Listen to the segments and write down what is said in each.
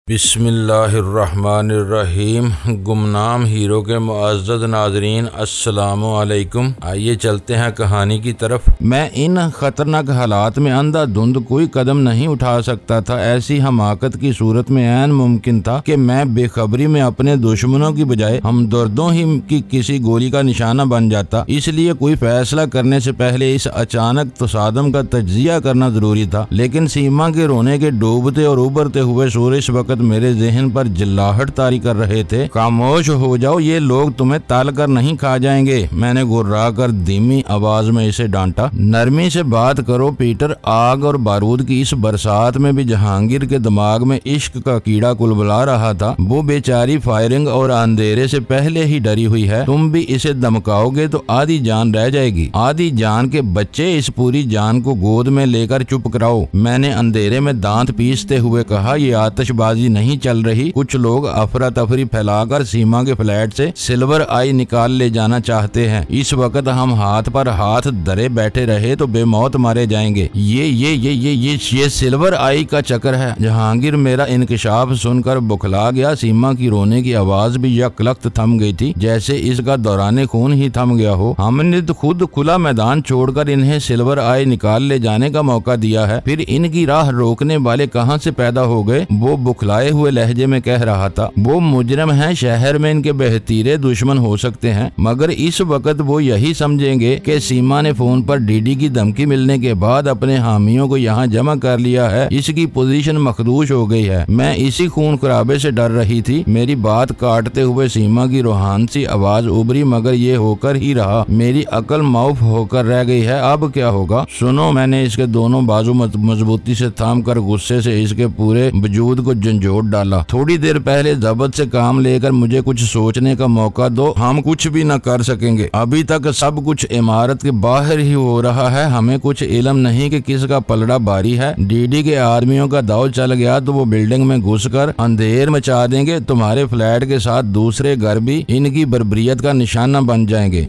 बिस्मिल्लाहिर्रहमानिर्रहीम। गुमनाम हीरो के मुअज़्ज़ज़ नाज़रीन, अस्सलामु अलैकुम। आइए चलते हैं कहानी की तरफ। मैं इन खतरनाक हालात में अंधाधुंध कोई कदम नहीं उठा सकता था। ऐसी हमाकत की सूरत में ऐन मुमकिन था कि मैं बेखबरी में अपने दुश्मनों की बजाय हमदर्दों ही की किसी गोली का निशाना बन जाता। इसलिए कोई फैसला करने से पहले इस अचानक तसादम का तज्जिया करना जरूरी था। लेकिन सीमा के रोने के डूबते और उभरते हुए सूर इस वक्त मेरे जहन पर जिल्लाहट तारी कर रहे थे। खामोश हो जाओ, ये लोग तुम्हें ताल कर नहीं खा जाएंगे। मैंने गुर्रा कर धीमी आवाज में इसे डांटा। नरमी से बात करो पीटर। आग और बारूद की इस बरसात में भी जहांगीर के दिमाग में इश्क का कीड़ा कुलबुला रहा था। वो बेचारी फायरिंग और अंधेरे से पहले ही डरी हुई है। तुम भी इसे धमकाओगे तो आधी जान रह जाएगी। आधी जान के बच्चे, इस पूरी जान को गोद में लेकर चुप कराओ। मैंने अंधेरे में दांत पीसते हुए कहा, ये आतिशबाजी नहीं चल रही। कुछ लोग अफरा तफरी फैलाकर सीमा के फ्लैट से सिल्वर आई निकाल ले जाना चाहते हैं। इस वक्त हम हाथ पर हाथ धरे बैठे रहे तो बेमौत मारे जाएंगे। ये सिल्वर आई का चक्कर है। जहांगीर मेरा इंकशाफ सुनकर बुखला गया। सीमा की रोने की आवाज भी यकलख्त थम गई थी, जैसे इसका दौराने खून ही थम गया हो। हमने तो खुद खुला मैदान छोड़कर इन्हें सिल्वर आई निकाल ले जाने का मौका दिया है, फिर इनकी राह रोकने वाले कहां से पैदा हो गए? वो बुखलाए हुए लहजे में कह रहा था। वो मुजरम हैं, शहर में इनके बेहतीरे दुश्मन हो सकते हैं, मगर इस वक्त वो यही समझेंगे कि सीमा ने फोन पर डीडी की धमकी मिलने के बाद अपने हामियों को यहाँ जमा कर लिया है। इसकी पोजीशन मखदूश हो गई है। मैं इसी खून खराबे से डर रही थी। मेरी बात काटते हुए सीमा की रूहान सी आवाज उभरी, मगर ये होकर ही रहा। मेरी अकल माउफ होकर रह गई है। अब क्या होगा? सुनो, मैंने इसके दोनों बाजू मजबूती से थाम कर गुस्से से इसके पूरे वजूद को झंझोड़ डाला। थोड़ी देर पहले जबत से काम लेकर मुझे कुछ सोचने का मौका दो। हम कुछ भी न कर सकेंगे। अभी तक सब कुछ इमारत के बाहर ही हो रहा है। हमें कुछ इल्म नहीं कि किसका पलड़ा भारी है। डीडी के आर्मियों का दाव चल गया तो वो बिल्डिंग में घुसकर अंधेर मचा देंगे। तुम्हारे फ्लैट के साथ दूसरे घर भी इनकी बर्बरियत का निशाना बन जाएंगे।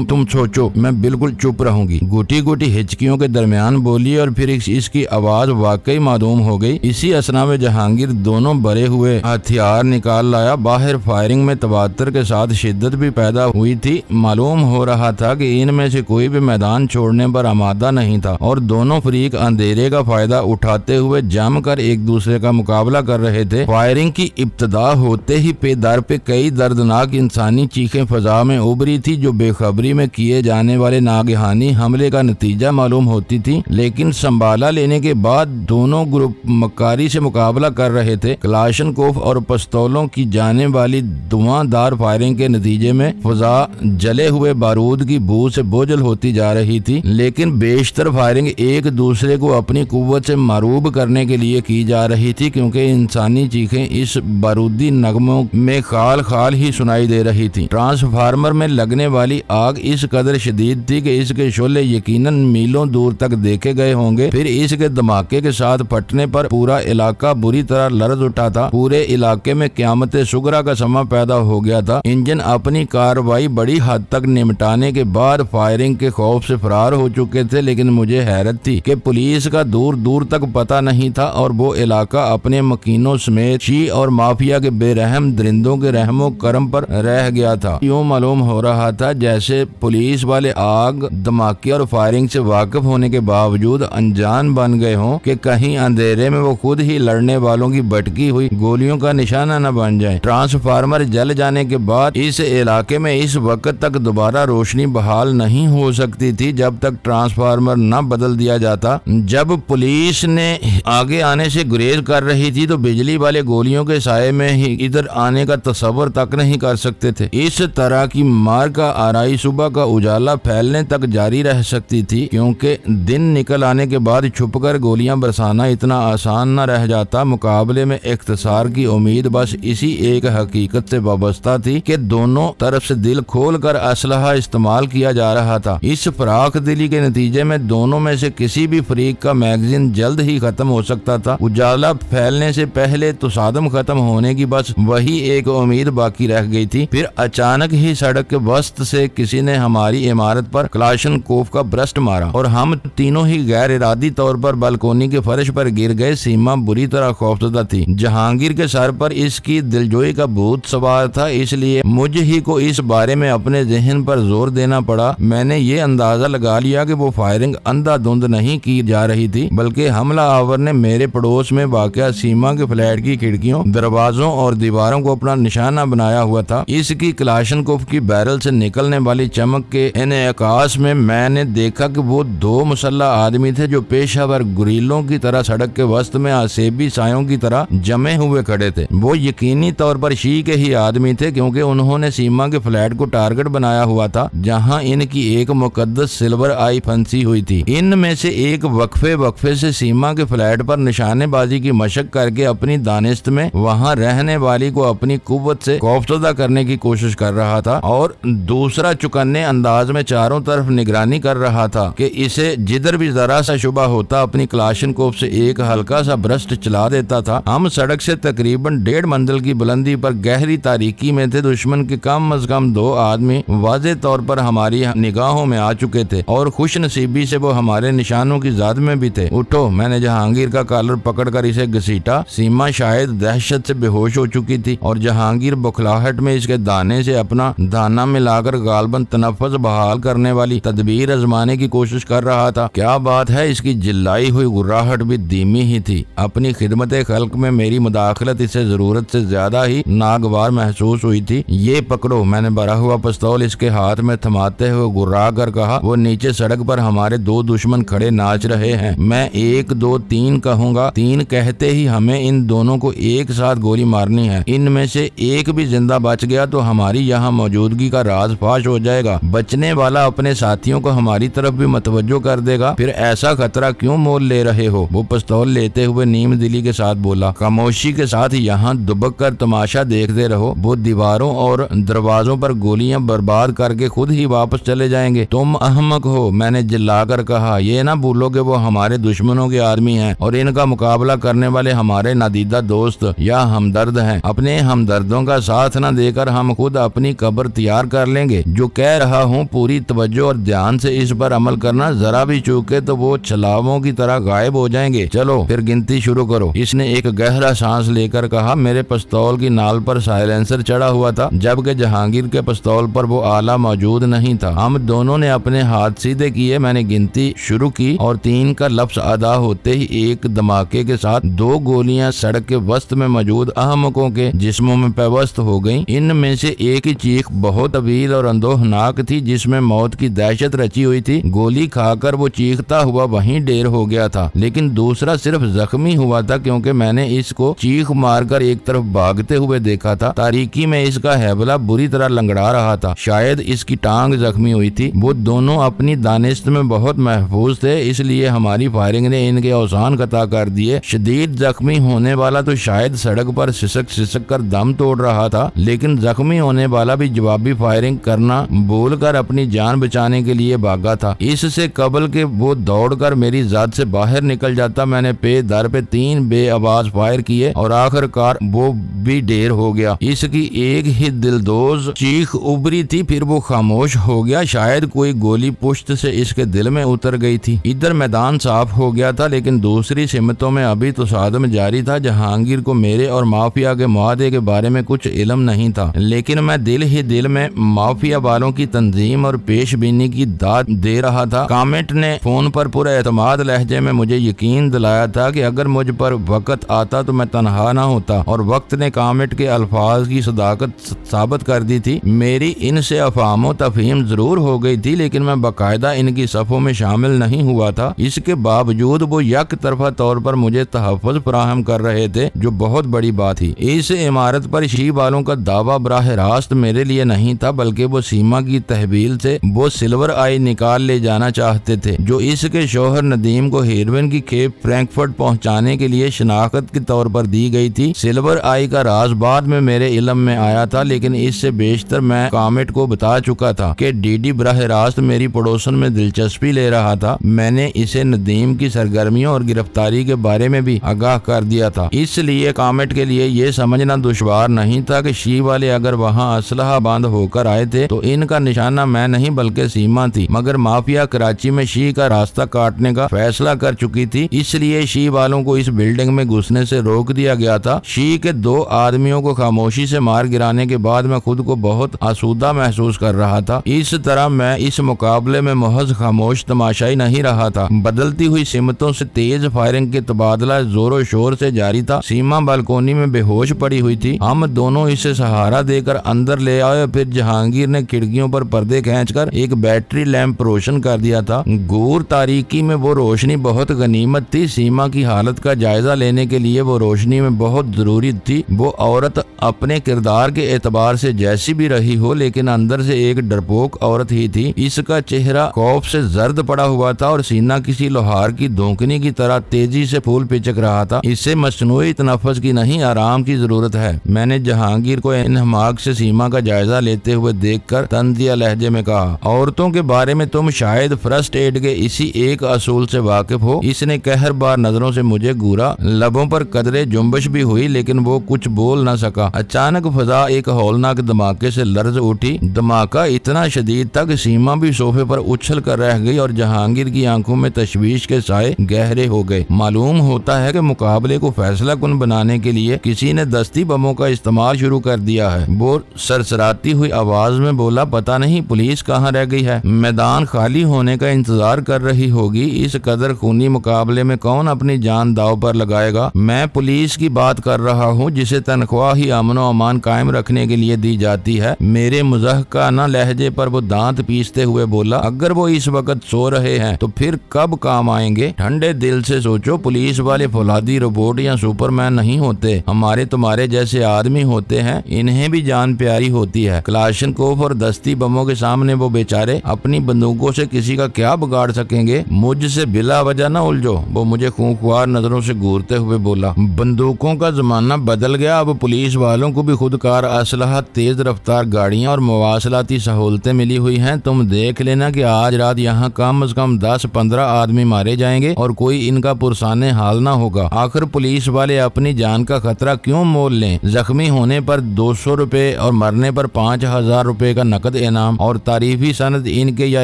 तुम सोचो। मैं बिल्कुल चुप रहूंगी। गुटी गुटी हिचकियों के दरमियान बोली और फिर इसकी आवाज वाकई मालूम हो गई। इसी असना में जहांगीर दोनों भरे हुए हथियार निकाल लाया। बाहर फायरिंग में तवातर के साथ शिद्दत भी पैदा हुई थी। मालूम हो रहा था कि इनमें से कोई भी मैदान छोड़ने पर आमादा नहीं था और दोनों फरीक अंधेरे का फायदा उठाते हुए जमकर एक दूसरे का मुकाबला कर रहे थे। फायरिंग की इब्तदा होते ही पेदर पे कई दर्दनाक इंसानी चीखें फजा में उभरी थी, जो बेखबरी में किए जाने वाले नागहानी हमले का नतीजा मालूम होती थी। लेकिन संभाला लेने के बाद दोनों ग्रुप मक्कारी से मुकाबला कर रहे थे। क्लाशनकोफ और पिस्तौलों की जाने वाली धुआंधार फायरिंग के नतीजे में फजा जले हुए बारूद की बू से बोझल होती जा रही थी। लेकिन बेशतर फायरिंग एक दूसरे को अपनी कुव्वत से मरूब करने के लिए की जा रही थी, क्योंकि इंसानी चीखें इस बारूदी नगमों में खाल खाल ही सुनाई दे रही थी। ट्रांसफार्मर में लगने वाली आग इस कदर शदीद थी कि इसके शोले यकीनन मीलों दूर तक देखे गए होंगे। फिर इसके धमाके के साथ फटने पर पूरा इलाका बुरी तरह लरज उठा था। पूरे इलाके में क़यामत सुगरा का समा पैदा हो गया था। इंजन अपनी कार्रवाई बड़ी हद तक निपटाने के बाद फायरिंग के खौफ से फरार हो चुके थे, लेकिन मुझे हैरत थी कि पुलिस का दूर दूर तक पता नहीं था और वो इलाका अपने मकीनों समेत शी और माफिया के बेरहम दरिंदों के रहमो करम पर रह गया था। यूं मालूम हो रहा था जैसे पुलिस वाले आग, धमाके और फायरिंग से वाकिफ होने के बावजूद अनजान बन गए हों कि कहीं अंधेरे में वो खुद ही लड़ने वालों की भटकी हुई गोलियों का निशाना न बन जाए। ट्रांसफार्मर जल जाने के बाद इस इलाके में इस वक्त तक दोबारा रोशनी बहाल नहीं हो सकती थी जब तक ट्रांसफार्मर न बदल दिया जाता। जब पुलिस ने आगे आने से गुरेज कर रही थी तो बिजली वाले गोलियों के साये में ही इधर आने का तस्वर तक नहीं कर सकते थे। इस तरह की मार का आराई सुबह का उजाला फैलने तक जारी रह सकती थी, क्योंकि दिन निकल आने के बाद छुपकर गोलियां बरसाना इतना आसान न रह जाता। मुकाबले में इख्तिसार की उम्मीद बस इसी एक हकीकत से वाबस्ता थी कि दोनों तरफ से दिल खोल कर असलहा इस्तेमाल किया जा रहा था। इस फराख दिली के नतीजे में दोनों में से किसी भी फरीक का मैगजीन जल्द ही खत्म हो सकता था। उजाला फैलने से पहले तसादम खत्म होने की बस वही एक उम्मीद बाकी रह गई थी। फिर अचानक ही सड़क के वस्त से किसी ने हमारी इमारत पर क्लाशनकोफ का ब्रस्ट मारा और हम तीनों ही गैर इरादी तौर पर बालकोनी के फर्श पर गिर गए। सीमा बुरी तरह खौफजदा थी। जहांगीर के सर पर इसकी दिलजोई का भूत सवार था, इसलिए मुझ ही को इस बारे में अपने जहन पर जोर देना पड़ा। मैंने ये अंदाजा लगा लिया कि वो फायरिंग अंधाधुंध नहीं की जा रही थी, बल्कि हमलावर ने मेरे पड़ोस में वाक़या सीमा के फ्लैट की खिड़कियों, दरवाजों और दीवारों को अपना निशाना बनाया हुआ था। इसकी क्लाशनकोफ की बैरल से निकलने वाली चमक के इन्हेकास में मैंने देखा कि वो दो मुसल्ला आदमी थे जो पेशावर गुरीलों की तरह सड़क के वस्त में आसेबी सायों की तरह जमे हुए खड़े थे। वो यकीनी तौर पर शी के ही आदमी थे, क्योंकि उन्होंने सीमा के फ्लैट को टारगेट बनाया हुआ था, जहां इनकी एक मुकद्दस सिल्वर आई फंसी हुई थी। इनमें से एक वक्फे से सीमा के फ्लैट पर निशानेबाजी की मशक करके अपनी दानिस्त में वहां रहने वाली को अपनी कुव्वत से खौफजदा करने की कोशिश कर रहा था, और दूसरा चुकन्ने अंदाज में चारों तरफ निगरानी कर रहा था कि इसे जिधर भी जरा सा शुबा होता अपनी क्लाशनकोफ से एक हल्का सा ब्रस्ट चला देता था। हम सड़क से तकरीबन 1.5 मंजिल की बुलंदी पर गहरी तारीकी में थे। दुश्मन के कम अज कम 2 आदमी वाज़े तौर पर हमारी निगाहों में आ चुके थे, और खुश नसीबी से वो हमारे निशानों की ज़ाद में भी थे। उठो, मैंने जहांगीर का कॉलर पकड़कर इसे घसीटा। सीमा शायद दहशत से बेहोश हो चुकी थी, और जहांगीर बुखलाहट में इसके दाने से अपना दाना मिलाकर गालबन तनफ़्फ़ुज़ बहाल करने वाली तदबीर आजमाने की कोशिश कर रहा था। क्या बात है, इसकी जिल्लाई हुई गुर्राहट भी धीमी ही थी। अपनी खिदमत खल्क में मेरी मुदाखलत इसे जरूरत से ज्यादा ही नागवार महसूस हुई थी। ये पकड़ो, मैंने भरा हुआ पिस्तौल इसके हाथ में थमाते हुए गुर्रा कर कहा। वो नीचे सड़क पर हमारे 2 दुश्मन खड़े नाच रहे हैं। मैं 1 2 3 कहूंगा। 3 कहते ही हमें इन दोनों को एक साथ गोली मारनी है। इनमें से एक भी जिंदा बच गया तो हमारी यहाँ मौजूदगी का राज फाश हो जाएगा। बचने वाला अपने साथियों को हमारी तरफ भी मतवज्जो कर देगा। फिर ऐसा खतरा क्यों मोल ले रहे हो? वो पिस्तौल लेते हुए नीम दिली के साथ बोला। खामोशी के साथ यहाँ दुबक कर तमाशा देखते रहो। वो दीवारों और दरवाजों पर गोलियां बर्बाद करके खुद ही वापस चले जाएंगे। तुम अहमक हो, मैंने चिल्लाकर कहा। ये ना भूलो कि वो हमारे दुश्मनों के आदमी हैं, और इनका मुकाबला करने वाले हमारे नादीदा दोस्त या हमदर्द हैं। अपने हमदर्दों का साथ न देकर हम खुद अपनी कब्र तैयार कर लेंगे। जो कह रहा हूँ पूरी तवज्जो और ध्यान से इस पर अमल करना। जरा भी चूके तो वो छलावों की तरह गायब हो जाएंगे। चलो फिर गिनती शुरू करो। इसने एक गहरा सांस लेकर कहा। मेरे पिस्तौल की नाल पर साइलेंसर चढ़ा हुआ था, जबकि जहांगीर के पिस्तौल पर वो आला मौजूद नहीं था। हम दोनों ने अपने हाथ सीधे किए। मैंने गिनती शुरू की और 3 का लफ्ज अदा होते ही एक धमाके के साथ 2 गोलियां सड़क के वस्त में मौजूद अहमकों के जिस्मों में पैवस्त हो गईं। इनमें से एक ही चीख बहुत तवील और अंदोहनाक थी, जिसमें मौत की दहशत रची हुई थी। गोली खाकर वो चीखता हुआ वहीं ढेर हो गया था, लेकिन दूसरा सिर्फ जख्मी हुआ था, क्योंकि मैंने इसको चीख मारकर एक तरफ भागते हुए देखा था। तारीकी में इसका हैबला बुरी तरह लंगड़ा रहा था। शायद इसकी टांग जख्मी हुई थी। वो दोनों अपनी दानिस्त में बहुत महफूज थे, इसलिए हमारी फायरिंग ने इनके औसान कता कर दिए। शदीद जख्मी होने वाला तो शायद सड़क पर सिसक कर दम तोड़ रहा था, लेकिन जख्मी होने वाला भी जवाबी फायरिंग करना भूलकर अपनी जान बचाने के लिए भागा था। इससे कबल के वो दौड़कर मेरी जात से बाहर निकल जाता, मैंने पे दर पे 3 बेआवाज फायर किए और आखिरकार वो भी ढेर हो गया। इसकी एक ही दिलदोज चीख उभरी थी, फिर वो खामोश हो गया। शायद कोई गोली पुश्त से इसके दिल में उतर गई थी। इधर मैदान साफ हो गया था, लेकिन दूसरी सिमतों में अभी तो सादम जारी था। जहांगीर को मेरे और माफिया के मुआहदे के बारे में कुछ इल्म नहीं था, लेकिन मैं दिल ही दिल में माफिया वालों की तंजीम और पेशबीनी की दाद दे रहा था। कामेट ने फोन पर पूरे एतमाद लहजे में मुझे यकीन दिलाया था कि अगर मुझ पर वक्त आता तो मैं तनहा ना होता, और वक्त ने कामेट के अल्फाज की सदाकत साबित कर दी थी। मेरी इनसे अफाम तफहीम जरूर हो गई थी, लेकिन मैं बाकायदा इनकी सफ़ों में शामिल नहीं हुआ था। इसके बावजूद वो यक तरफा तौर पर मुझे तहफ़्फ़ुज़ फराहम कर रहे थे, जो बहुत बड़ी बात थी। इस इमारत पर शी वालों का दावा बराह रास्त मेरे लिए नहीं था, बल्कि वो सीमा की तहवील से वो सिल्वर आई निकाल ले जाना चाहते थे, जो इसके शौहर नदीम को हेरोइन की खेप फ्रैंकफर्ट पहुंचाने के लिए शनाख्त के तौर पर दी गई थी। सिल्वर आई का राज बाद में मेरे इल्म में आया था, लेकिन इससे बेशतर मैं कामेट को बता चुका था कि डीडी बराह रास्त मेरी पड़ोसन में दिलचस्पी ले रहा था। मैंने इसे नदीम की सरगर्मियों और गिरफ्तारी के बारे में भी आगाह कर दिया था। इसलिए कामेट के लिए ये समझना दुश्वार नहीं था कि शी वाले अगर वहाँ असलहा बंद होकर आए थे तो इनका निशाना मैं नहीं बल्कि सीमा थी। मगर माफिया कराची में शी का रास्ता काटने का फैसला कर चुकी थी, इसलिए शी वालों को इस बिल्डिंग में घुसने उठने से रोक दिया गया था। शी के 2 आदमियों को खामोशी से मार गिराने के बाद मैं खुद को बहुत आसूदा महसूस कर रहा था। इस तरह मैं इस मुकाबले में महज खामोश तमाशाई नहीं रहा था। बदलती हुई सिमतों से तेज फायरिंग के तबादला जोरों शोर से जारी था। सीमा बालकोनी में बेहोश पड़ी हुई थी। हम दोनों इसे सहारा देकर अंदर ले आए। फिर जहांगीर ने खिड़कियों पर पर्दे खींचकर एक बैटरी लैंप रोशन कर दिया था। घोर तारीकी में वो रोशनी बहुत गनीमत थी। सीमा की हालत का जायजा लेने के लिए वो रोशनी में बहुत जरूरी थी। वो औरत अपने किरदार के एतबार से जैसी भी रही हो, लेकिन अंदर से एक डरपोक औरत ही थी। इसका चेहरा खौफ से जर्द पड़ा हुआ था और सीना किसी लोहार की धोखनी की तरह तेजी से फूल पिचक रहा था। इससे मसनूई तनफ्फुस की नहीं, आराम की जरूरत है। मैंने जहांगीर को इन्हमाक से सीमा का जायजा लेते हुए देखकर तंजिया लहजे में कहा, औरतों के बारे में तुम शायद फर्स्ट एड के इसी एक असूल से वाकिफ हो। इसने कहरबार नजरों से मुझे घूरा। लबों पर कदरे जुम्बश भी हुई, लेकिन वो कुछ बोल न सका। अचानक फजा एक हौलनाक धमाके से लर्ज उठी। धमाका इतना शदीद था कि सीमा भी सोफे पर उछल कर रह गई और जहांगीर की आंखों में तशवीश के साए गहरे हो गए। मालूम होता है कि मुकाबले को फैसला कुन बनाने के लिए किसी ने दस्ती बमों का इस्तेमाल शुरू कर दिया है। वो सरसराती हुई आवाज में बोला, पता नहीं पुलिस कहाँ रह गई है। मैदान खाली होने का इंतजार कर रही होगी। इस कदर खूनी मुकाबले में कौन अपनी जान दाव पर लगाएगा। मैं पुलिस की बात कर रहा हूँ, जिसे तनख्वाह ही अमन और अमान कायम रखने के लिए दी जाती है। मेरे मुज़हकाना लहजे पर वो दांत पीसते हुए बोला, अगर वो इस वक्त सो रहे हैं तो फिर कब काम आएंगे। ठंडे दिल से सोचो, पुलिस वाले फौलादी रोबोट या सुपरमैन नहीं होते। हमारे तुम्हारे जैसे आदमी होते हैं। इन्हें भी जान प्यारी होती है। क्लाशनकोफ और दस्ती बमों के सामने वो बेचारे अपनी बंदूकों से किसी का क्या बिगाड़ सकेंगे। मुझसे बिला वजह न उलझो। वो मुझे खूंखार नजरों से घूरते हुए बोला, बंदूकों का जमाना बदल गया। अब पुलिस वालों को भी खुदकार असलहा, तेज रफ्तार गाड़ियां और मवासलाती सहूलतें मिली हुई हैं। तुम देख लेना कि आज रात यहाँ कम से कम 10-15 आदमी मारे जाएंगे और कोई इनका पुरसाने हाल ना होगा। आखिर पुलिस वाले अपनी जान का खतरा क्यों मोल लें। जख्मी होने पर 200 रुपए और मरने पर 5000 रुपए का नकद इनाम और तारीफी सनद इनके या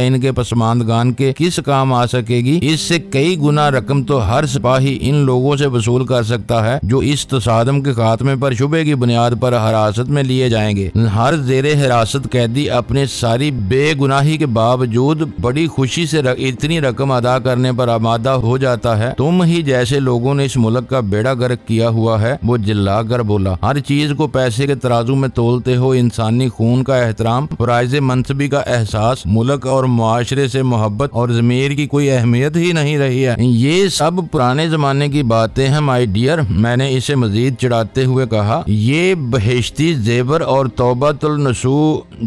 इनके पसमानदगान के किस काम आ सकेगी। इससे कई गुना रकम तो हर सिपाही इन लोगों से वसूल कर सकता है जो इस तसादम के खात्मे पर शुबे की बुनियाद पर हिरासत में लिए जाएंगे। हर जेरे हिरासत कैदी अपने सारी बेगुनाही के बावजूद बड़ी खुशी से इतनी रकम अदा करने पर आमादा हो जाता है। तुम ही जैसे लोगों ने इस मुल्क का बेड़ा गर्क किया हुआ है। वो चिल्ला कर बोला, हर चीज को पैसे के तराजू में तोलते हो। इंसानी खून का एहतराम, फराइज मनसबी का एहसास, मुल्क और मुआशरे से मोहब्बत और ज़मीर की कोई अहमियत ही नहीं रही है। ये सब पुराने जमाने की बातें हैं माय डियर। मैंने इसे मजीद चिढ़ाते हुए कहा, ये बहिश्ती जेबर और तौबतुल नसू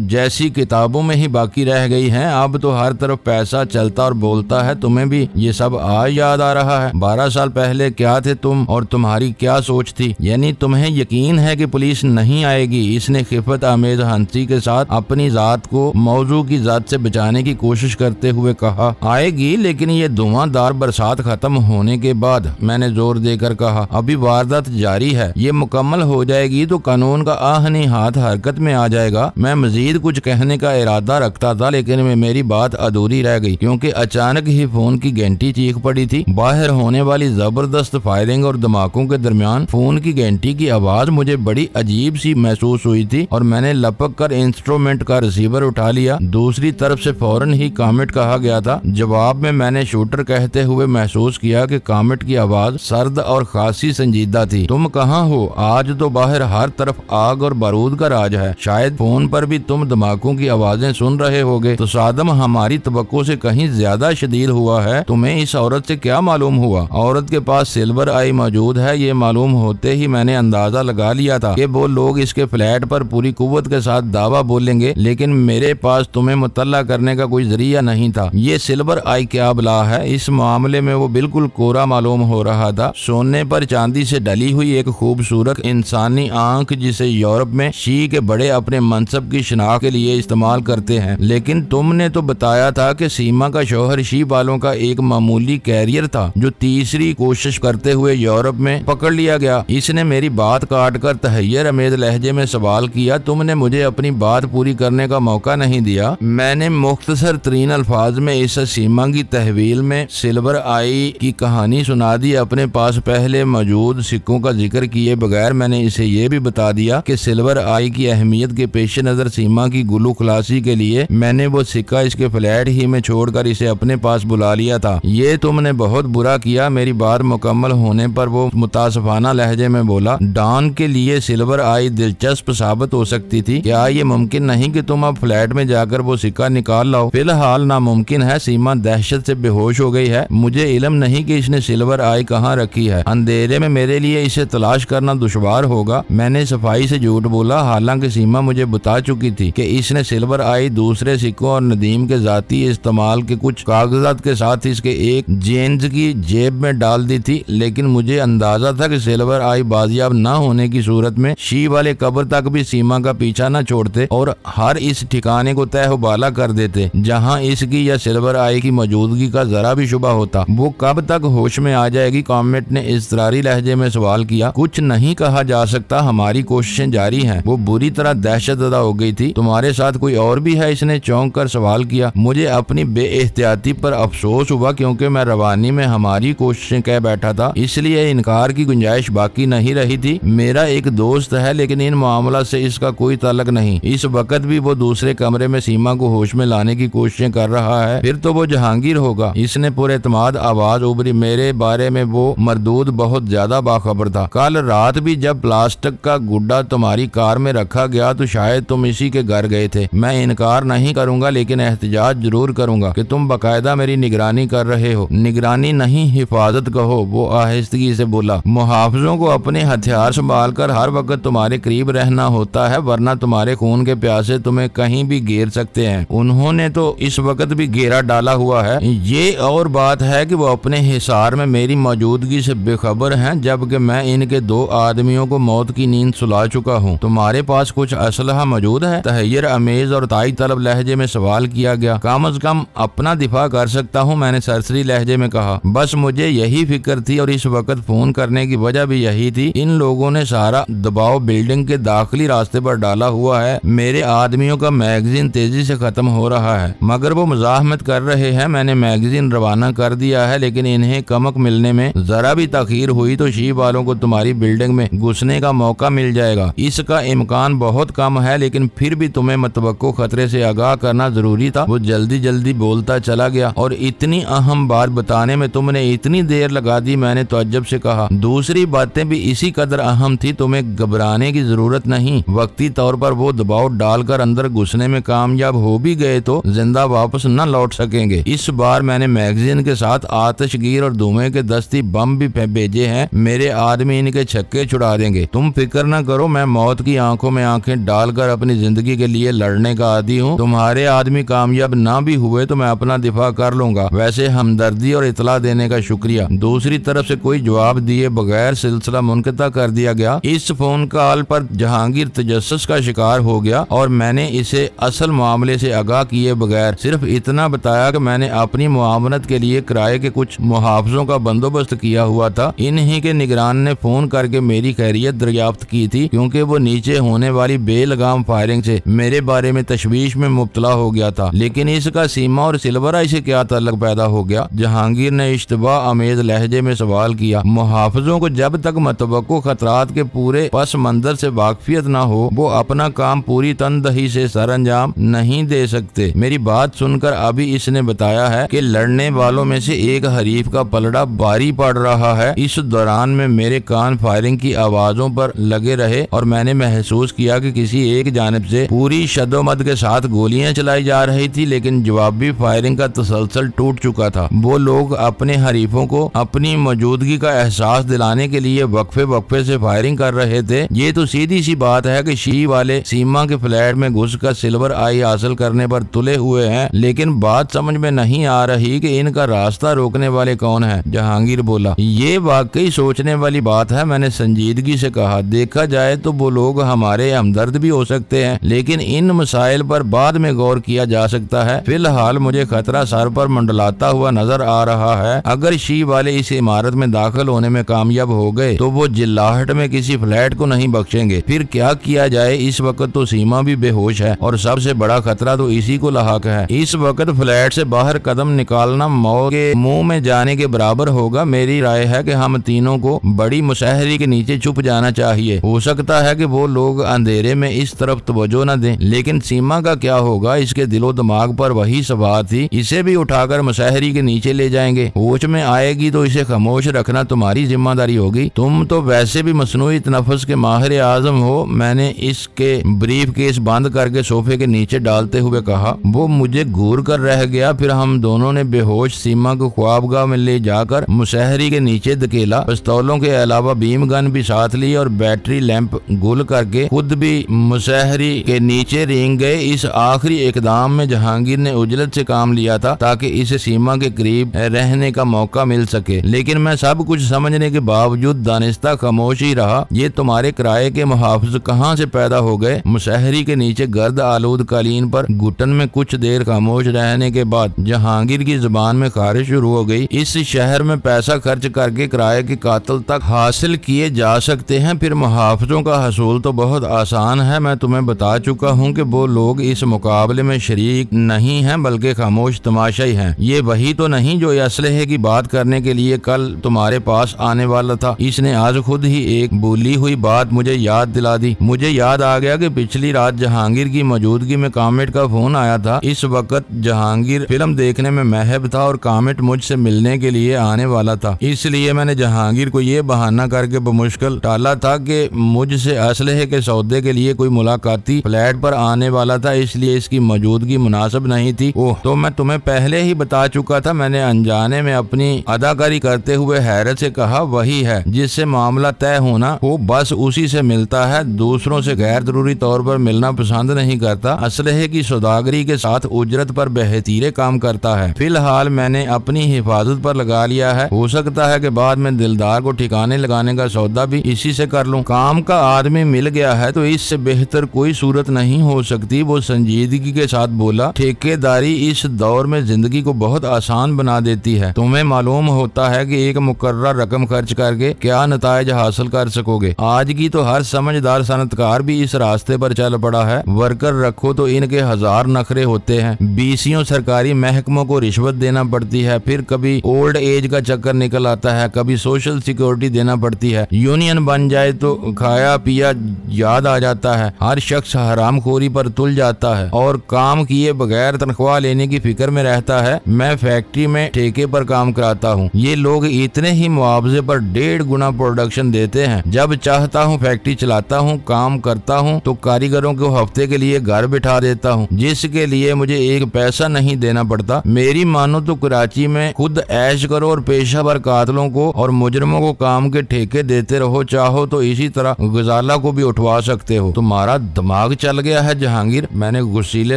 जैसी किताबों में ही बाकी रह गई हैं। अब तो हर तरफ पैसा चलता और बोलता है। तुम्हें भी ये सब आज याद आ रहा है। 12 साल पहले क्या थे तुम और तुम्हारी क्या सोच थी। यानी तुम्हें यकीन है कि पुलिस नहीं आएगी। इसने खिफत आमेज हंसी के साथ अपनी जात को मौजू की जात से बचाने की कोशिश करते हुए कहा, आएगी, लेकिन ये धुआंधार बरसात खत्म होने के बाद। मैंने जोर देकर कहा, अभी वारदात जारी है। ये मुकम्मल हो जाएगी तो कानून का आहनी हाथ हरकत में आ जाएगा। मैं मजीद कुछ कहने का इरादा रखता था, लेकिन मेरी बात अधूरी रह गई क्योंकि अचानक ही फोन की घंटी चीख पड़ी थी। बाहर होने वाली जबरदस्त फायरिंग और धमाकों के दरमियान फोन की घंटी की आवाज मुझे बड़ी अजीब सी महसूस हुई थी और मैंने लपक कर इंस्ट्रूमेंट का रिसीवर उठा लिया। दूसरी तरफ से फौरन ही कामेट कहा गया था। जवाब में मैंने शूटर कहते हुए महसूस किया कि कामेट की आवाज सर्द और खासी संजीदा थी। तुम कहाँ हो? आज तो बाहर हर तरफ आग और बारूद का राज है। शायद फोन पर भी तुम धमाकों की आवाजें सुन रहे होगे। तो सादम हमारी तवक्को से कहीं ज्यादा शदीद हुआ है। तुम्हें इस औरत से क्या मालूम हुआ? औरत के पास सिल्वर आई मौजूद है। ये मालूम होते ही मैंने अंदाजा लगा लिया था कि वो लोग इसके फ्लैट पर पूरी कुव्वत के साथ दावा बोलेंगे, लेकिन मेरे पास तुम्हें मुतल्ला करने का कोई जरिया नहीं था। ये सिल्वर आई क्या बला है? इस मामले में वो बिल्कुल कोरा मालूम हो रहा था। सोने पर चांदी से डली हुई एक खूबसूरत इंसानी आंख, जिसे यूरोप में शी के बड़े अपने मनसब की शनाख्त के लिए इस्तेमाल करते हैं। लेकिन तुमने तो बताया था कि सीमा का शौहर शी वालों का एक मामूली कैरियर था जो तीसरी कोशिश करते हुए यूरोप में पकड़ लिया गया। इसने मेरी बात काट कर तहैयर अमेज लहजे में सवाल किया, तुमने मुझे अपनी बात पूरी करने का मौका नहीं दिया। मैंने मुख्तसर तरीन अल्फाज में इस सीमा की तहवील में सिल्वर आई की कहानी सुना दी। अपने पास पहले पहले मौजूद सिक्कों का जिक्र किए बगैर मैंने इसे ये भी बता दिया कि सिल्वर आई की अहमियत के पेश नजर सीमा की गुलू खलासी के लिए मैंने वो सिक्का इसके फ्लैट ही में छोड़कर इसे अपने पास बुला लिया था। ये तुमने बहुत बुरा किया। मेरी बात मुकम्मल होने पर वो मुतासफाना लहजे में बोला, डॉन के लिए सिल्वर आई दिलचस्प साबित हो सकती थी। क्या ये मुमकिन नहीं कि तुम अब फ्लैट में जाकर वो सिक्का निकाल लाओ? फिलहाल नामुमकिन है। सीमा दहशत से बेहोश हो गई है। मुझे इल्म नहीं कि इसने सिल्वर आई कहाँ रखी है। अंधेरे में मेरे लिए इसे तलाश करना दुश्वार होगा। मैंने सफाई से झूठ बोला, हालांकि सीमा मुझे बता चुकी थी कि इसने सिल्वर आई दूसरे सिक्कों और नदीम के जाती इस्तेमाल के कुछ कागजात के साथ इसके एक जीन्स की जेब में डाल दी थी। लेकिन मुझे अंदाजा था कि सिल्वर आई बाजियाब न होने की सूरत में शी वाले कब्र तक भी सीमा का पीछा न छोड़ते और हर इस ठिकाने को तहबाला कर देते जहां इसकी या सिल्वर आई की मौजूदगी का जरा भी शुबा होता। वो कब तक होश में आ जाएगी? कॉमेट ने इज़रारी लहजे में सवाल किया। कुछ नहीं कहा जा सकता, हमारी कोशिशें जारी हैं। वो बुरी तरह दहशतज़दा हो गई थी। तुम्हारे साथ कोई और भी है? इसने चौंक कर सवाल किया। मुझे अपनी बेएहतियाती पर अफसोस हुआ क्योंकि मैं रवानी में हमारी कोशिशें कह बैठा था, इसलिए इनकार की गुंजाइश बाकी नहीं रही थी। मेरा एक दोस्त है लेकिन इन मामला से इसका कोई ताल्लुक नहीं। इस वक्त भी वो दूसरे कमरे में सीमा को होश में लाने की कोशिशें कर रहा है। फिर तो वो जहांगीर होगा। इसने पुरएतमाद आवाज उभरी। मेरे बारे में वो मरदूद बहुत ज्यादा बाखबर था। कल रात भी जब प्लास्टिक का गुड्डा तुम्हारी कार में रखा गया तो शायद तुम इसी के घर गए थे। मैं इनकार नहीं करूंगा लेकिन एहतजाज जरूर करूंगा कि तुम बाकायदा मेरी निगरानी कर रहे हो। निगरानी नहीं, हिफाजत कहो, वो आहिस्तगी से बोला। मुहाफिजों को अपने हथियार संभाल कर हर वक्त तुम्हारे करीब रहना होता है, वरना तुम्हारे खून के प्यासे तुम्हें कहीं भी घेर सकते हैं। उन्होंने तो इस वक्त भी घेरा डाला हुआ है। ये और बात है कि वो अपने हिसार में मेरी मौजूदगी से बेखबर हैं, जबकि मैं इनके 2 आदमियों को मौत की नींद सुला चुका हूँ। तुम्हारे पास कुछ असलहा मौजूद है? तहयर अमेज और ताई तलब लहजे में सवाल किया गया। कम अज कम अपना दिफा कर सकता हूँ, मैंने सरसरी लहजे में कहा। बस मुझे यही फिक्र थी और इस वक्त फोन करने की वजह भी यही थी। इन लोगों ने सारा दबाव बिल्डिंग के दाखिली रास्ते पर डाला हुआ है। मेरे आदमियों का मैगजीन तेजी से खत्म हो रहा है, मगर वो मुजाहमत कर रहे हैं। मैंने मैगजीन रवाना कर दिया है लेकिन इन्हें कमक मिलने में जरा भी तखीर हुई तो शी वालों को तुम्हारी बिल्डिंग में घुसने का मौका मिल जाएगा। इसका इम्कान बहुत कम है लेकिन फिर भी तुम्हें मतवक्को खतरे से आगाह करना जरूरी था। वो जल्दी जल्दी बोलता चला गया। और इतनी अहम बात बताने में तुमने इतनी देर लगा दी? मैंने तअज्जुब से कहा। दूसरी बातें भी इसी कदर अहम थी, तुम्हें घबराने की जरूरत नहीं। वक्ती तौर पर वो दबाव डालकर अंदर घुसने में कामयाब हो भी गए तो जिंदा वापस न लौट सकेंगे। इस बार मैंने मैगजीन के साथ आतिशगीर और धुएं के दस्ती बम भी भेजे हैं। मेरे आदमी इनके छक्के छुड़ा देंगे। तुम फिक्र न करो, मैं मौत की आंखों में आंखें डालकर अपनी जिंदगी के लिए लड़ने का आदी हूँ। तुम्हारे आदमी कामयाब ना भी हुए तो मैं अपना दिफा कर लूंगा। वैसे हमदर्दी और इतला देने का शुक्रिया। दूसरी तरफ से कोई जवाब दिए बगैर सिलसिला मुनक़ता कर दिया गया। इस फोन कॉल पर जहांगीर तजस्सुस का शिकार हो गया और मैंने इसे असल मामले से आगाह किए बगैर सिर्फ इतना बताया कि मैंने अपनी मुआवनत के लिए किराए के कुछ मुहाफिजों का बंदोबस्त किया हुआ था। इन्हीं के निगरान ने फोन करके मेरी खैरियत दरियाफ्त की थी क्योंकि वो नीचे होने वाली बेलगाम फायरिंग से मेरे बारे में तशवीश में मुब्तला हो गया था। लेकिन इसका सीमा और सिल्वर आई से क्या ताल्लुक पैदा हो गया? जहांगीर ने इश्तबा अमेज लहजे में सवाल किया। मुहाफिजों को जब तक मतवक्को खतरात के पूरे पस मंजर से वाकफियत न हो वो अपना काम पूरी तनदही से सरअंजाम नहीं दे सकते। मेरी बात सुनकर अभी इसने बताया है कि लड़ने वालों में से एक हरीफ का पलड़ा भारी पड़ रहा है। इस दौरान में मेरे कान फायरिंग की आवाजों पर लगे रहे और मैंने महसूस किया कि किसी एक जानिब से पूरी शदोमद के साथ गोलियां चलाई जा रही थी, लेकिन जवाबी फायरिंग का तसलसल टूट चुका था। वो लोग अपने हरीफों को अपनी मौजूदगी का एहसास दिलाने के लिए वक्फे से फायरिंग कर रहे थे। ये तो सीधी सी बात है कि शी वाले सीमा के फ्लैट में घुसकर सिल्वर आई हासिल करने पर तुले हुए हैं, लेकिन बात समझ में नहीं आ रही कि इनका रास्ता रोकने वाले कौन है। जहांगीर बोला, ये वाकई सोचने वाली बात है। मैंने संजीदगी से कहा, देखा जाए तो वो लोग हमारे हमदर्द भी हो सकते हैं, लेकिन इन मसाइल पर बाद में गौर किया जा सकता है। फिलहाल मुझे खतरा सर पर मंडलाता हुआ नजर आ रहा है। अगर शी वाले इस इमारत में दाखिल होने में कामयाब हो गए तो वो जिल्लाहट में किसी फ्लैट को नहीं बख्शेंगे। फिर क्या किया जाए? इस वक्त तो सीमा भी बेहोश है और सबसे बड़ा खतरा तो इसी को लाहक है। इस वक्त फ्लैट से बाहर कदम निकालना मौत के मुंह में जाने के बराबर होगा। मेरी राय है कि हम तीनों को बड़ी मुशहरी के नीचे छुप जाना चाहिए। हो सकता है कि वो लोग अंधेरे में इस तरफ तवज्जो न दें, लेकिन सीमा का क्या होगा? इसके दिलो दिमाग पर वही सवार थी। इसे भी उठाकर मुशहरी के नीचे ले जाएंगे। होश में आएगी तो इसे खामोश रखना तुम्हारी जिम्मेदारी होगी। तुम तो वैसे भी मसनूई तनफ्फुस के माहिर आजम हो। मैंने इसके ब्रीफ केस बंद करके सोफे के नीचे डालते हुए कहा। वो मुझे घूर कर रह गया। फिर हम दोनों ने बेहोश सीमा को ख्वाबगाह में ले जाकर मुशहरी के नीचे धकेला। पिस्तौलों के अलावा बीम गन भी साथ ली और बैटरी लैंप गुल करके खुद भी मुशहरी के नीचे रेंग गए। इस आखिरी इकदाम में जहांगीर ने उजलत से काम लिया था ताकि इसे सीमा के करीब रहने का मौका मिल सके, लेकिन मैं सब कुछ समझने के बावजूद दानिस्ता खामोश ही रहा। ये तुम्हारे किराए के मुहाफिज कहाँ से पैदा हो गए? मुशहरी के नीचे गर्द आलूद कालीन पर घुटन में कुछ देर खामोश रहने के बाद जहांगीर की जुबान में खारिश शुरू हो गई। इस शहर में पैसा खर्च करके किराए के कातिल तक हासिल किए जा सकते हैं, फिर मुहाफिजों का हसूल तो बहुत आसान है। मैं तुम्हें बता चुका हूँ कि वो लोग इस मुकाबले में शरीक नहीं हैं बल्कि खामोश तमाशाई हैं। ये वही तो नहीं जो असलहे की बात करने के लिए कल तुम्हारे पास आने वाला था। इसने आज खुद ही एक भूली हुई बात मुझे याद दिला दी। मुझे याद आ गया कि पिछली रात जहांगीर की मौजूदगी में कामिट का फोन आया था। इस वक्त जहांगीर फिल्म देखने में महब था और कामिट मुझसे मिलने के लिए आने वाला था। इसलिए मैंने जहांगीर को ये बहाना करके बमुश्किल टाला था कि मुझसे असलहे के सौदे के लिए कोई मुलाकाती फ्लैट पर आने वाला था, इसलिए इसकी मौजूदगी मुनासिब नहीं थी। ओह, तो मैं तुम्हें पहले ही बता चुका था। मैंने अनजाने में अपनी अदाकारी करते हुए हैरत से कहा। वही है जिससे मामला तय होना हो, बस उसी से मिलता है। दूसरों से गैर जरूरी तौर पर मिलना पसंद नहीं करता। असलहे की सौदागरी के साथ उजरत पर बेहतरीन काम करता है। फिलहाल मैंने अपनी हिफाजत पर लगा लिया है। हो सकता है कि बाद में दिलदार को ठिकाने लगाने का सौदा भी इसी से कर लूं। काम का आदमी मिल गया है तो इससे बेहतर कोई सूरत नहीं हो सकती। वो संजीदगी के साथ बोला। ठेकेदारी इस दौर में जिंदगी को बहुत आसान बना देती है। तुम्हें मालूम होता है कि एक मुकर्रर रकम खर्च करके क्या नताइज हासिल कर सकोगे। आज की तो हर समझदार सनतकार भी इस रास्ते पर चल पड़ा है। वर्कर रखो तो इनके हजार नखरे होते हैं। बीसियों सरकारी महकमों को रिश्वत देना पड़ती है, फिर कभी ओल्ड एज का चक्कर निकल आता है, कभी सोशल सिक्योरिटी देना पड़ती है। यूनियन बन जाए तो खाया पिया याद आ जाता है। हर शख्स हरामखोरी पर तुल जाता है और काम किए बगैर तनख्वाह लेने की फिक्र में रहता है। मैं फैक्ट्री में ठेके पर काम कराता हूँ। ये लोग इतने ही मुआवजे पर 1.5 गुना प्रोडक्शन देते हैं। जब चाहता हूँ फैक्ट्री चलाता हूँ, काम करता हूँ तो कारीगरों को हफ्ते के लिए घर बिठा देता हूँ, जिसके लिए मुझे एक पैसा नहीं देना पड़ता। मेरी मानो तो कराची में खुद ऐश करो और पेशावर कातलों को और मुजरमों को काम के ठेके देते रहो। चाहो तो इसी तरह गजाला को भी उठवा सकते हो। तुम्हारा दिमाग चल गया है जहांगीर, मैंने गुस्सीले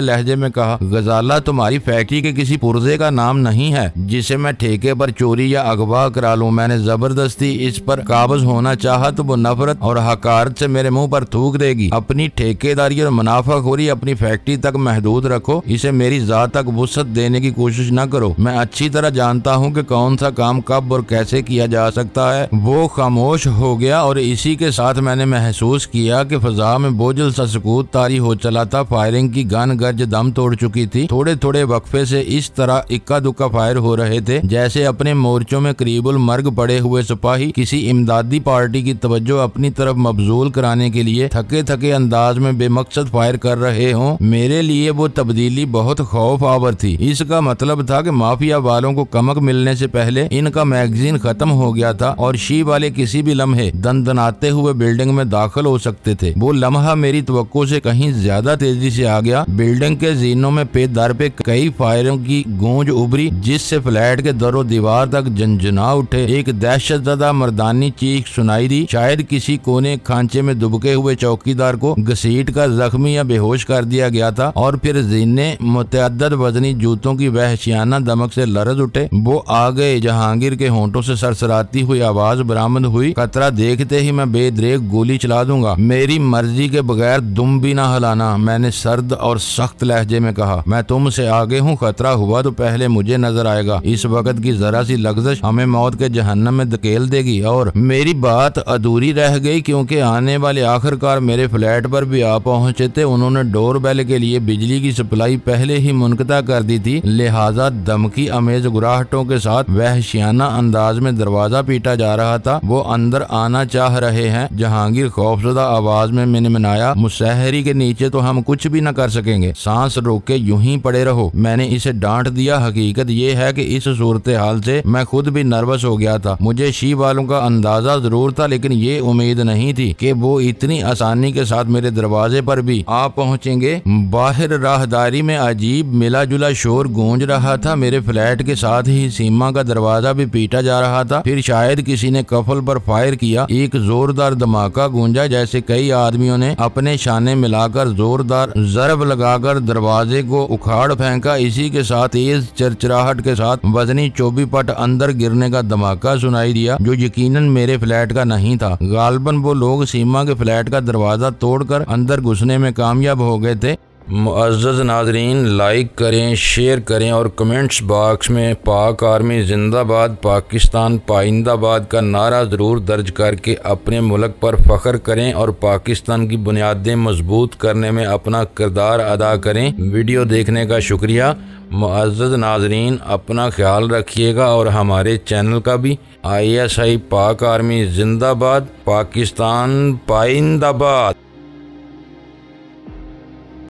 लहजे में कहा। गजाला तुम्हारी फैक्ट्री के किसी पुर्जे का नाम नहीं है जिसे मैं ठेके पर चोरी या अगवा करा लूं। मैंने जबरदस्ती इस पर काबज होना चाहा तो वो नफरत और हकारत से मेरे मुंह पर थूक देगी। अपनी ठेकेदारी और मुनाफाखोरी अपनी फैक्ट्री तक महदूद रखो। इसे मेरी जात तक वुसअत देने की कोशिश न करो। मैं अच्छी तरह जानता हूँ कि कौन सा काम कब और कैसे किया जा सकता है। वो खामोश हो गया और इसी के साथ मैंने महसूस किया कि फजा में बोझल सा सुकूत तारी हो चला था। फायरिंग की गन गर्ज दम तोड़ चुकी थी। थोड़े थोड़े वक्फे से इस तरह इक्का दुक्का फायर हो रहे थे जैसे अपने मोर्चों में करीबुल मर्ग पड़े हुए सिपाही किसी इमदादी पार्टी की तवज्जो अपनी तरफ मबजूल कराने के लिए थके थके अंदाज में बेमकसद फायर कर रहे हों। मेरे लिए वो तब्दीली बहुत खौफ आवर थी। इसका मतलब था कि माफिया वालों को कमक मिलने से पहले इनका मैगजीन खत्म हो गया था और शी वाले किसी भी लम्हे दनदनाते हुए बिल्डिंग में दाखिल हो सकते थे। वो लम्हा मेरी तवक्को से कहीं ज्यादा तेजी से आ गया। बिल्डिंग के जीनों में पे दर पे कई फायरों की गूंज उभरी जिससे फ्लैट के दरो दीवार तक झंझना उठे। एक दहशतज़दा मर्दानी चीख सुनाई दी। शायद किसी कोने खांचे में दुबके हुए चौकीदार को घसीट कर जख्मी या बेहोश कर दिया गया था और फिर जीने मुतअद्दिद वजनी जूतों की वहशियाना दमक से लरज उठे। वो आ गए। जहांगीर के होंठों से सरसराती हुई आवाज बरामद हुई। खतरा देखते ही मैं बेदरेक गोली चला दूंगा। मेरी मर्जी के बगैर दुम भी ना हिलाना, मैंने सर्द और सख्त लहजे में कहा। मैं तुमसे आगे हूँ। खतरा हुआ तो पहले मुझे नजर आएगा। इस वक्त की जरा सी लग्जश हमें मौत के जहन्नम में धकेल देगी। और मेरी बात अधूरी रह गई क्योंकि आने वाले आखिरकार मेरे फ्लैट पर भी आ पहुंचे थे। उन्होंने डोर बेल के लिए बिजली की सप्लाई पहले ही मुनक़ता कर दी थी, लिहाजा धमकी अमेज गुराहटों के साथ वहशियाना अंदाज में दरवाजा दरवाजा पीटा जा रहा था वो अंदर आना चाह रहे हैं। जहांगीर खौफजदा आवाज में मिनमिनाया, मुसहरी के नीचे तो हम कुछ भी न कर सकेंगे, सांस रोक के यूं ही पड़े रहो। मैंने इसे डांट दिया। हकीकत ये है कि इस सूरत हाल से मैं खुद भी नर्वस हो गया था। मुझे शी वालों का अंदाजा जरूर था, लेकिन ये उम्मीद नहीं थी कि वो इतनी आसानी के साथ मेरे दरवाजे पर भी आ पहुंचेंगे। बाहर राहदारी में अजीब मिला जुला शोर गूंज रहा था। मेरे फ्लैट के साथ ही सीमा का दरवाजा भी पीटा जा रहा था। फिर शायद किसी ने कफल पर फायर किया। एक जोरदार धमाका गूंजा, जैसे कई आदमियों ने अपने शाने मिलाकर जोरदार जरब लगाकर दरवाजे को उखाड़ फेंका। इसी के साथ तेज चरचराहट के साथ वजनी चौबीपट अंदर गिरने का धमाका सुनाई दिया, जो यकीनन मेरे फ्लैट का नहीं था। गालबन वो लोग सीमा के फ्लैट का दरवाजा तोड़कर अंदर घुसने में कामयाब हो गए थे। मुअज़्ज़ज़ नाज़रीन, लाइक करें, शेयर करें और कमेंट्स बॉक्स में पाक आर्मी जिंदाबाद, पाकिस्तान पाइंदाबाद का नारा ज़रूर दर्ज करके अपने मुल्क पर फ़ख्र करें और पाकिस्तान की बुनियादें मजबूत करने में अपना किरदार अदा करें। वीडियो देखने का शुक्रिया। मुअज़्ज़ज़ नाज़रीन, अपना ख्याल रखिएगा और हमारे चैनल का भी। ISI पाक आर्मी जिंदाबाद, पाकिस्तान पाइंदाबाद।